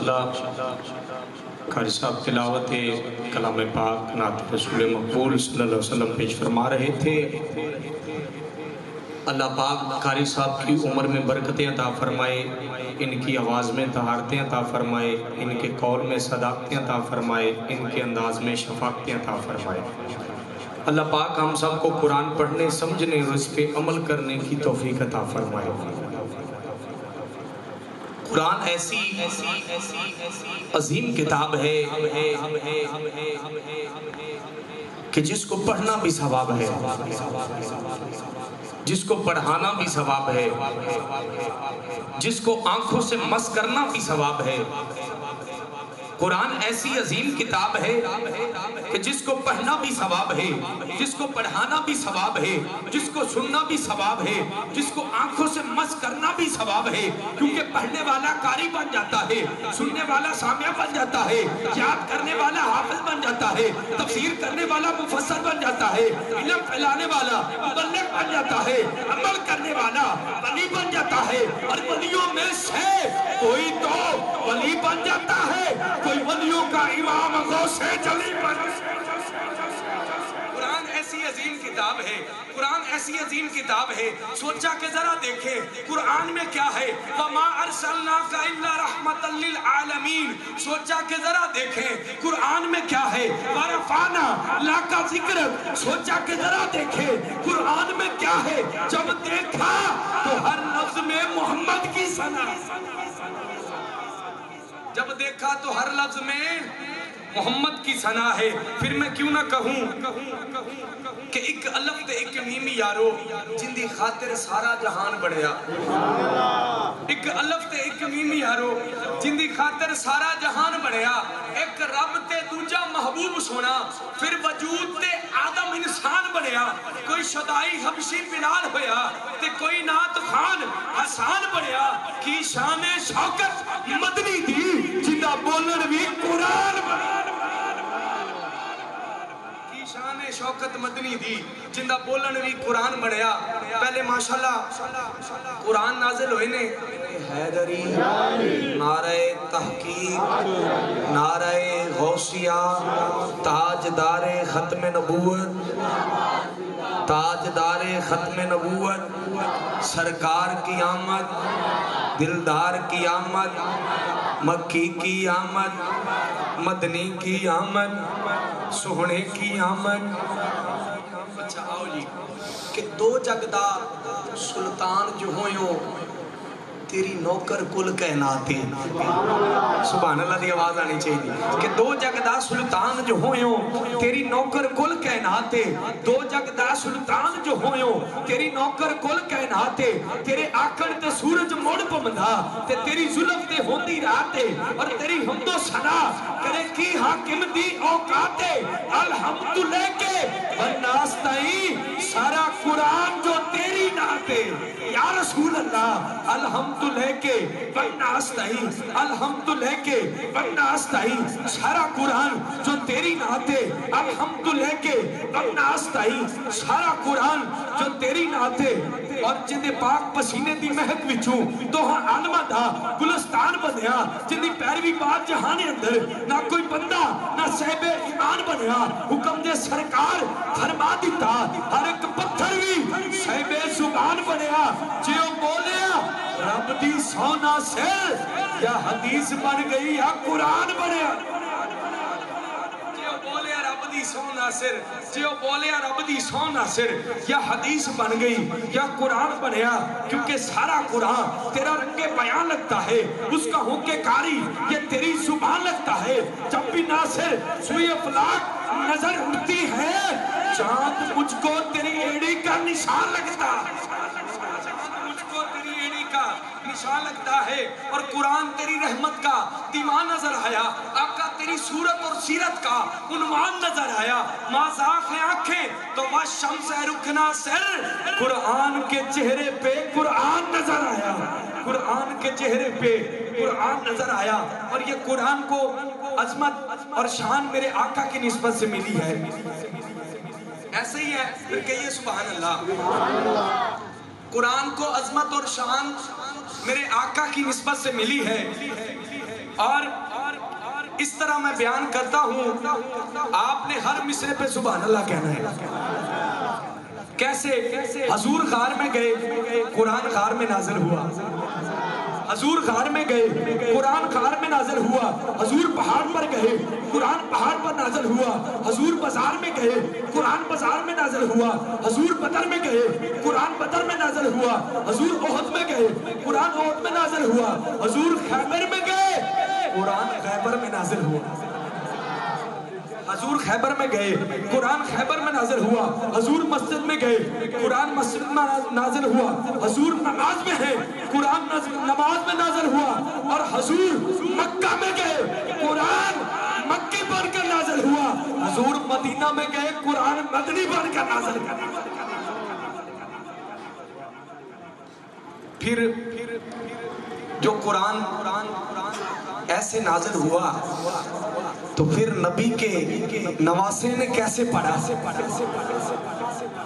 ماشاءاللہ قاری صاحب تلاوت کلام پاک نعت رسول مقبول صلی اللہ علیہ وسلم پیش فرما رہے تھے۔ اللہ پاک قاری صاحب کی عمر میں برکتیں عطا فرمائے، ان کی آواز میں طہارتیں عطا فرمائے، ان کے قول میں صداقتیں عطا فرمائے، ان کے انداز میں شفاقتیں عطا فرمائے۔ اللہ پاک ہم سب کو قرآن پڑھنے سمجھنے اور اس پہ عمل کرنے کی توفیق عطا فرمائے۔ قرآن ایسی عظیم کتاب ہے کہ جس کو پڑھنا بھی ثواب ہے، جس کو پڑھانا بھی ثواب ہے، جس کو آنکھوں سے مس کرنا بھی ثواب ہے۔ قرآن ایسی عظیم کتاب ہے کہ جس کو پڑھنا بھی ثواب ہے، جس کو پڑھانا بھی ثواب ہے، جس کو سننا بھی ثواب ہے، جس کو آنکھوں سے مس کرنا بھی ثواب ہے، کیونکہ پڑھنے والا قاری بن جاتا ہے، سننے والا سامع بن جاتا ہے، یاد کرنے والا حافظ بن جاتا ہے، تفسیر کرنے والا مفسر بن جاتا ہے، علم پھیلانے والا مبلغ بن جاتا ہے، عمل کرنے والا ولی بن جاتا ہے، اور ولیوں میں سے کوئی تو ولی بن جاتا ہے، کوئی ولیوں کا امام غوث جلی بن جاتا ہے۔ قرآن ایسی عظیم کتاب ہے، قرآن ایسی عظیم کتاب ہے، سوچا کہ ذرا دیکھیں قرآن میں کیا ہے، وَمَا أَرْسَلْنَاكَ إِلَّا رَحْمَةً لِّلْعَالَمِينَ۔ سوچا کہ ذرا دیکھیں قرآن میں کیا ہے، وَرَفَعْنَا لَكَ ذِكْرَكَ۔ سوچا کہ ذرا دیکھیں قرآن میں کیا ہے، جب دیکھا تو ہر لفظ میں محمد کی ثنا، جب دیکھا تو ہر لفظ میں محمد کی ثنا ہے۔ پھر میں کیوں نہ کہوں کہ ایک الف تے ایک میم یارو جن دی خاطر سارا جہان بڑھیا، ایک الف تے ایک میم یارو جن دی خاطر سارا جہان بڑھیا، ایک رب تے دوجا محبوب سونا، پھر وجود تے آدم انسان بڑھیا، کوئی شدائی حبشی بلال ہویا تے کوئی نعت خان حسان بڑھیا، کی شان شوکت مدنی دی جنہ بولن بھی قرآن بڑھیا، کی شان شوکت مدنی دی جنہ بولن بھی قرآن بڑھیا۔ پہلے ماشاءاللہ قرآن نازل ہوئے نے، حیدری، نعرہ تحقیق، نعرہ غوثیہ، تاجدار ختم نبوت، تاجدار ختم نبوت، سرکار کی آمد، دلدار کی آمد، مکی کی آمد، مدنی کی آمد، سہنے کی آمد۔ اچھا آؤ جی کہ دو جگدہ سلطان جو ہوئیوں تیری نوکر کل کائناتے، سبحان اللہ دی آواز آنی چاہیے کہ دو جگدہ سلطان جو ہوئیوں تیری نوکر کل کائناتے، دو جگدہ سلطان جو ہوئیوں تیری نوکر کل کائناتے، تیرے آکڑ تے سورج موڑ پمدھا تے تیری ظلم تے ہوندی راتے، اور تیری حمد و ثنا کرے کی حاکم دی اوقاتے، الحمد لے کے والناس تائی سارا قرآن جو تیری ناتے، یا رسول اللہ الحمد لے کے والناس تائی، الحمد لے کے والناس تائی سارا قرآن جو تیری ناتے، الحمد لے کے والناس تائی سارا قرآن جو تیری ناتے، اور جن پاک پسینے دی مہک وچوں دوہاں عالمہ دا گلستان بنیا، جن دی پیروی بات جہانے اندر نہ کوئی بندہ نہ صحب ایمان بنیا، حکم دے سرکار فرما دیتا ہر ایک پتھر بھی صحب زبان بنیا، جیو بولیا رب دی سونا سر یا حدیث بن گئی یا قرآن بنیا، جیو بولیا رب دی سونا سر، جیو بولیا رب دی سونا سر یا حدیث بن گئی یا قرآن بنیا، کیونکہ سارا قرآن تیرا رنگ بیان لگتا ہے، اس کا ہوں کے کاری یہ تیری زبان لگتا ہے، جب بھی ناصر سوئی افلاک نظر اٹھتی ہے چاند مجھ کو تیری ایڑی کا نشان لگتا ہے، مجھ کو تیری ایڑی کا نشان لگتا ہے، اور قرآن تیری رحمت کا دیوان نظر آیا، آقا تیری صورت اور سیرت کا عنوان نظر آیا، مازاق ہے آنکھیں تو وہ شمس ہے رکھنا سر، قرآن کے چہرے پہ قرآن نظر آیا، قرآن کے چہرے پہ قرآن نظر آیا، اور یہ قرآن کو عظمت اور شان میرے آقا کی نسبت سے ملی ہے، ایسے ہی ہے، پھر کہیے سبحان اللہ۔ قرآن کو عظمت اور شان میرے آقا کی نسبت سے ملی ہے، اور اس طرح میں بیان کرتا ہوں، آپ نے ہر مصرے پہ سبحان اللہ کہنا ہے۔ کیسے؟ حضور غار میں گئے، قرآن غار میں نازل ہوا۔ حضور غار میں گئے، قرآن غار میں نازل ہوا۔ حضور پہاڑ پر گئے، قرآن پہاڑ پر نازل ہوا۔ حضور بازار میں گئے، قرآن بازار میں نازل ہوا۔ حضور بدر میں گئے، قرآن بدر میں نازل ہوا۔ حضور احد میں گئے، قرآن احد میں نازل ہوا۔ حضور خیبر میں گئے، قرآن خیبر میں نازل ہوا۔ حضور خیبر میں گئے، قرآن خیبر میں نازل ہوا۔ حضور مسجد میں گئے، قرآن مسجد میں نازل ہوا۔ حضور نماز میں ہے، قرآن نماز میں نازل ہوا۔ اور حضور مکہ میں گئے، قرآن مکی بن کر نازل ہوا۔ حضور مدینہ میں گئے، قرآن مدنی بن کر نازل ہوا۔ پھر جو قرآن ایسے نازل ہوا تو پھر نبی کے نواسے نے کیسے پڑھا؟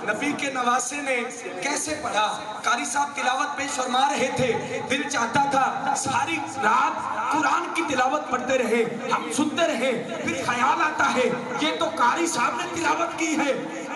نبی کے نواسے نے کیسے پڑھا؟ قاری صاحب تلاوت پیش فرما رہے تھے، دل چاہتا تھا ساری رات قرآن کی تلاوت پڑھتے رہے، ہم سنتے رہے۔ پھر خیال آتا ہے یہ تو قاری صاحب نے تلاوت کی ہے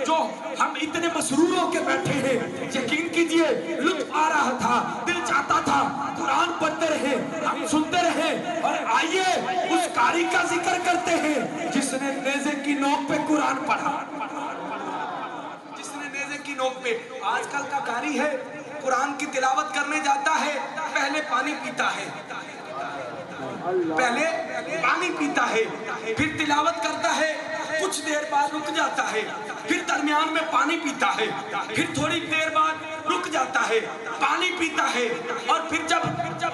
جو ہم اتنے مسرور ہو کے بیٹھے ہیں۔ یقین کیجئے لطف آ رہا تھا، دل چاہتا تھا قرآن پڑھتے رہے، ہم سنتے رہے۔ اور آئیے اس قاری کا ذکر کرتے ہیں جس نے نیزے کی نوک پہ قرآن پڑھا، جس نے نیزے کی نوک پہ۔ آج کل کا قاری ہے، قرآن کی تلاوت کرنے جاتا ہے، پہلے پانی پیتا ہے، پہلے پانی پیتا ہے، پھر تلاوت کرتا ہے، کچھ دیر بعد رک جاتا ہے، پھر درمیان میں پانی پیتا ہے، پھر تھوڑی دیر بعد رک جاتا ہے، پانی پیتا ہے، اور پھر جب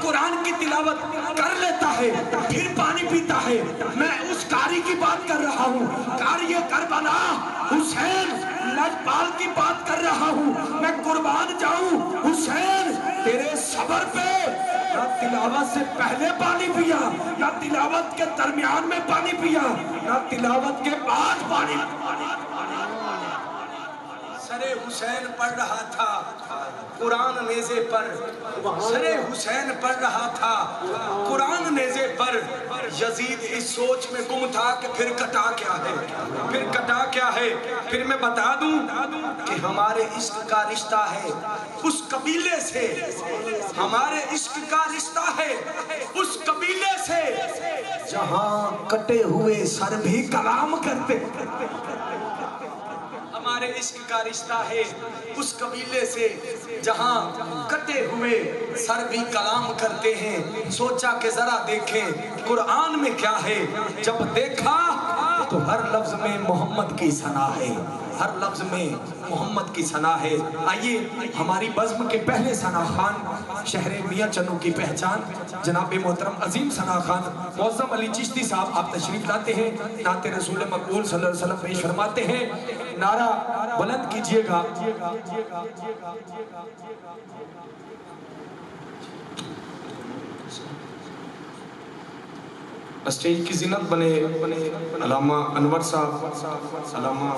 قرآن کی تلاوت کر لیتا ہے پھر پانی پیتا ہے۔ میں اس قاری کی بات کر رہا ہوں، قاری کربلا حسین لجپال کی بات کر رہا ہوں۔ میں قربان جاؤں حسین تیرے صبر پہ، نہ تلاوت سے پہلے پانی پیا، نہ تلاوت کے درمیان میں پانی پیا، نہ تلاوت کے بعد پانی پیا۔ سر حسین پڑھ رہا تھا قرآن نیزے پر، سر حسین پڑھ رہا تھا قرآن نیزے پر۔ یزید اس سوچ میں گم تھا کہ پھر کٹا کیا ہے، پھر کٹا کیا ہے۔ پھر میں بتا دوں کہ ہمارے عشق کا رشتہ ہے اس قبیلے سے، ہمارے عشق کا رشتہ ہے اس قبیلے سے جہاں کٹے ہوئے سر بھی کلام کرتے۔ ہمارے عشق کا رشتہ ہے اس قبیلے سے جہاں کٹے ہوئے سر بھی کلام کرتے ہیں۔ سوچا کہ ذرا دیکھیں قرآن میں کیا ہے، جب دیکھا تو ہر لفظ میں محمد کی ثنا ہے، ہر لفظ میں محمد کی ثنا ہے۔ آئیے ہماری بزم کے پہلے ثنا خان، شہر میاں چنو کی پہچان جناب محترم عظیم ثنا خان معظم علی چشتی صاحب، آپ تشریف لاتے ہیں، نعت رسول مقبول صلی اللہ علیہ وسلم پیش فرماتے ہیں۔ نعرہ بلند کیجئے گا۔ اسٹیج کی زینت بنے علامہ انور صاحب، علامہ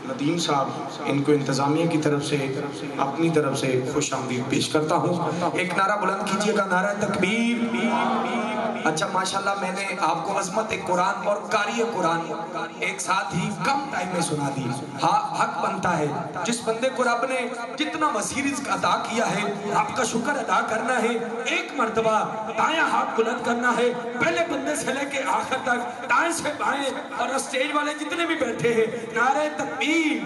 ندیم صاحب، ان کو انتظامیہ کی طرف سے اپنی طرف سے خوش آمدید پیش کرتا ہوں۔ ایک نعرہ بلند کیجئے گا، نعرہ تکبیر۔ اچھا ماشاءاللہ میں نے آپ کو عظمت قرآن اور قاری قرآن ایک ساتھ ہی کم ٹائم میں سنا دی۔ حق بنتا ہے جس بندے کو رب نے جتنا وسیع رزق عطا کیا ہے آپ کا شکر ادا کرنا ہے۔ ایک مرتبہ دائیں ہاتھ بلند کرنا ہے، پہلے بندے سے لے کے آخر تک، دائیں سے بائیں، اور اسٹیج والے جتنے بھی بیٹھے ہیں نعرہ تکبیر،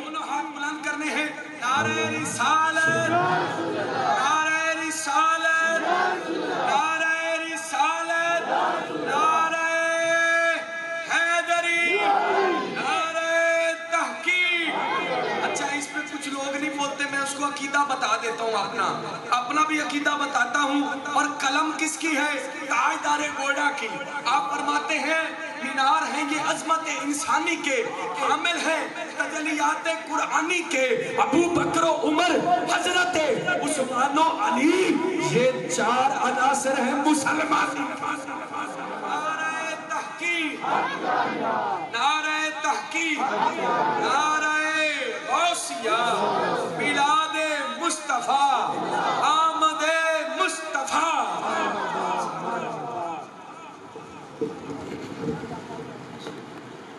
دونوں ہاتھ بلند کرنے ہیں۔ نعرہ رسالت، نعرہ رسالت، نعرہ رسالت، نعرہ حیدری، نعرہ تحقیق۔ اچھا اس پہ کچھ لوگ نہیں بولتے، میں اس کو عقیدہ بتا دیتا ہوں، اپنا بھی عقیدہ بتاتا ہوں۔ اور قلم کس کی ہے؟ تاجدار گوڑا کی۔ آپ فرماتے ہیں مینار ہیں یہ عظمت انسانی کے، حامل ہیں تجلیات قرآنی کے، ابو بکر و عمر، حضرت عثمان و علی، یہ چار عناصر ہیں مسلمان۔ نعرہ تحقیق، نعرہ تحقیق، نعرہ غوثیہ، میلاد مصطفیٰ، آمد مصطفیٰ۔